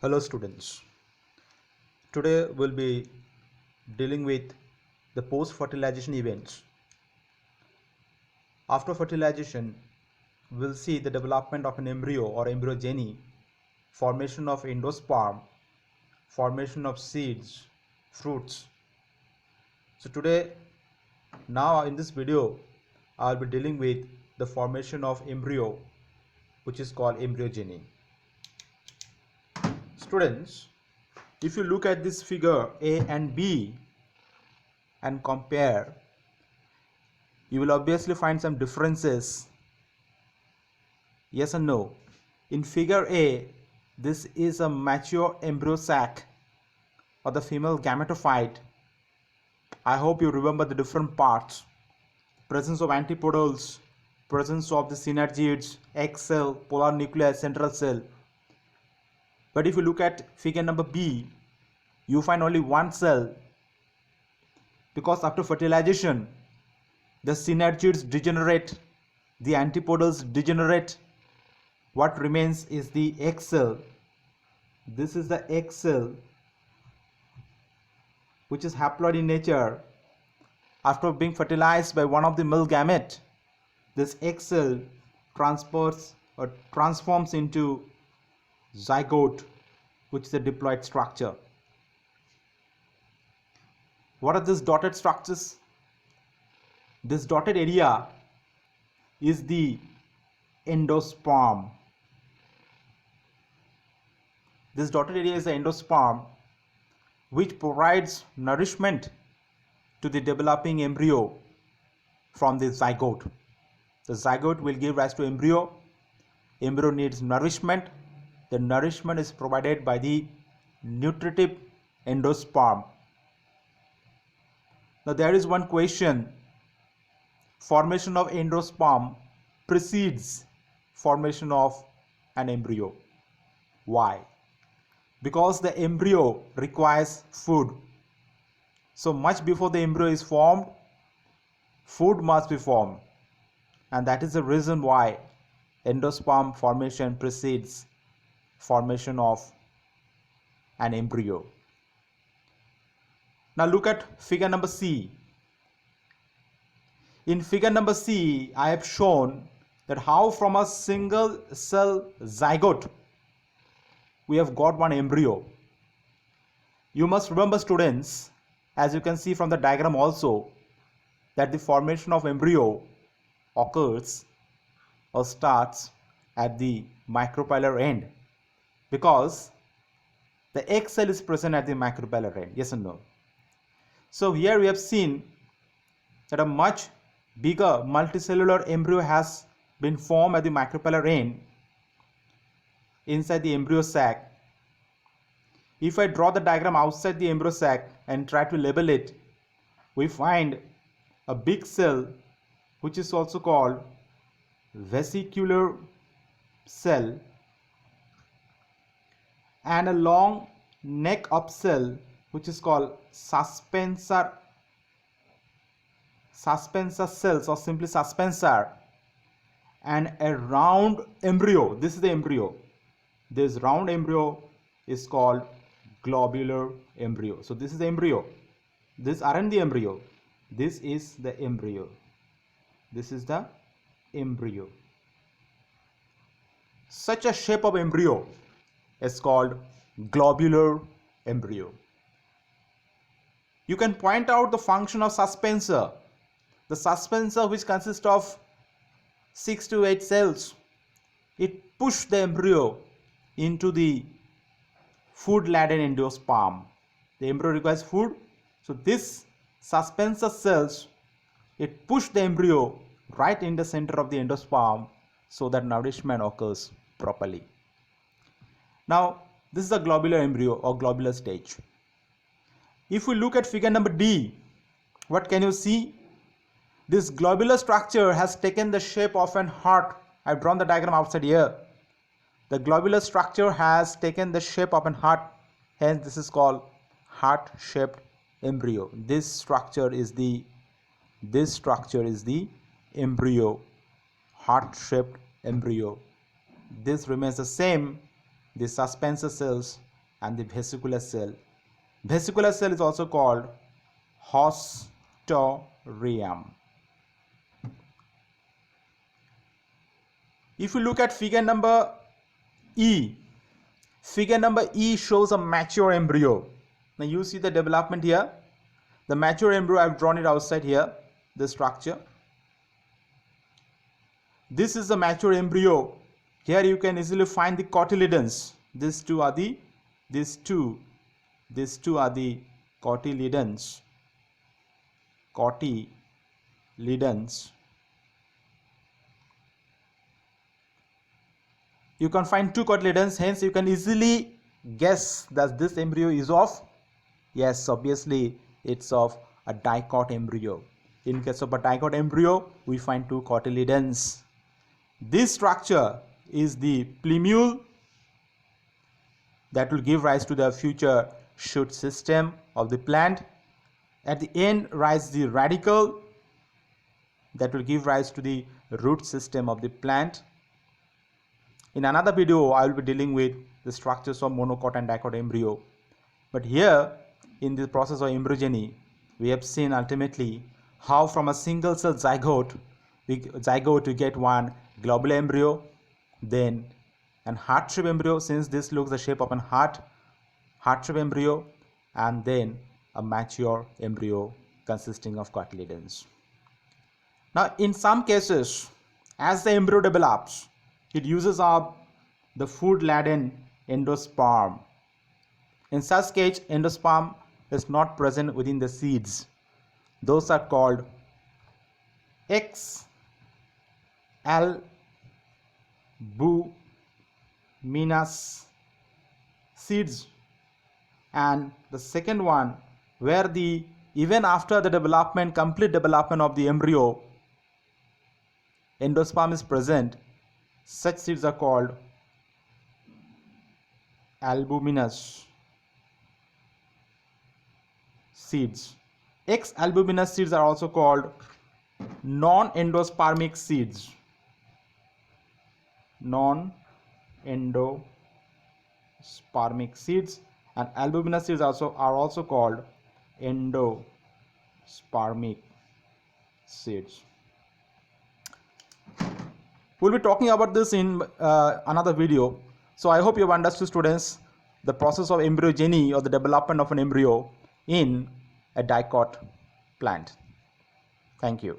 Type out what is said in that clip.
Hello students, today we'll be dealing with the post-fertilization events. After fertilization, we'll see the development of an embryo or embryogeny, formation of endosperm, formation of seeds, fruits. So today, now in this video, I'll be dealing with the formation of embryo, which is called embryogeny. Students, if you look at this figure A and B and compare, you will obviously find some differences. Yes and no. In figure A, this is a mature embryo sac or the female gametophyte. I hope you remember the different parts. Presence of antipodals, presence of the synergids, egg cell, polar nucleus, central cell. But if you look at figure number B, you find only one cell, because after fertilization, the synergids degenerate, the antipodals degenerate. What remains is the egg cell. This is the egg cell, which is haploid in nature. After being fertilized by one of the male gamete, this egg cell transforms into zygote, which is a diploid structure. What are these dotted structures? This dotted area is the endosperm. This dotted area is the endosperm, which provides nourishment to the developing embryo from the zygote. The zygote will give rise to embryo. Embryo needs nourishment. The nourishment is provided by the nutritive endosperm. Now there is one question. Formation of endosperm precedes formation of an embryo. Why? Because the embryo requires food. So much before the embryo is formed, food must be formed. And that is the reason why endosperm formation precedes formation of an embryo. Now look at figure number C. In figure number C, I have shown that how from a single cell zygote we have got one embryo. You must remember, students, as you can see from the diagram also, that the formation of embryo occurs or starts at the micropylar end, because the egg cell is present at the micropylar end. Yes or no? So here we have seen that a much bigger multicellular embryo has been formed at the micropylar end inside the embryo sac. If I draw the diagram outside the embryo sac and try to label it, we find a big cell, which is also called vesicular cell, and a long neck up cell, which is called suspensor cells, or simply suspensor, and a round embryo. This is the embryo. This round embryo is called globular embryo. So this is the embryo. This aren't the embryo. This is the embryo. This is the embryo. Such a shape of embryo is called globular embryo. You can point out the function of suspensor. The suspensor, which consists of 6 to 8 cells, it pushes the embryo into the food-laden endosperm. The embryo requires food, so this suspensor cells, it pushes the embryo right in the center of the endosperm so that nourishment occurs properly. Now this is the globular embryo or globular stage. If we look at figure number D, what can you see? This globular structure has taken the shape of an heart. I've drawn the diagram outside here. The globular structure has taken the shape of an heart, hence this is called heart-shaped embryo. This structure is the embryo, heart-shaped embryo. This remains the same. The suspensor cells and the vesicular cell. Vesicular cell is also called hostorium. If you look at figure number E, figure number E shows a mature embryo. Now you see the development here. The mature embryo, I have drawn it outside here, the structure. This is the mature embryo. Here you can easily find the cotyledons. These two are the cotyledons. Cotyledons. You can find two cotyledons, hence you can easily guess that this embryo is of, yes, obviously it's of a dicot embryo. In case of a dicot embryo, we find two cotyledons. This structure is the plumule that will give rise to the future shoot system of the plant. At the end rises the radicle that will give rise to the root system of the plant. In another video, I will be dealing with the structures of monocot and dicot embryo. But here, in the process of embryogeny, we have seen ultimately how from a single cell zygote we get one globular embryo, then an heart-shaped embryo, since this looks the shape of an heart-shaped embryo, and then a mature embryo consisting of cotyledons. Now, in some cases, as the embryo develops, it uses up the food-laden endosperm. In such case, endosperm is not present within the seeds. Those are called albuminous seeds. And the second one, where even after the complete development of the embryo, endosperm is present, such seeds are called albuminous seeds. Albuminous seeds are also called non-endospermic seeds. Non-endospermic seeds, and albuminous seeds are also called endospermic seeds. We'll be talking about this in another video. So I hope you have understood, students, the process of embryogeny or the development of an embryo in a dicot plant. Thank you.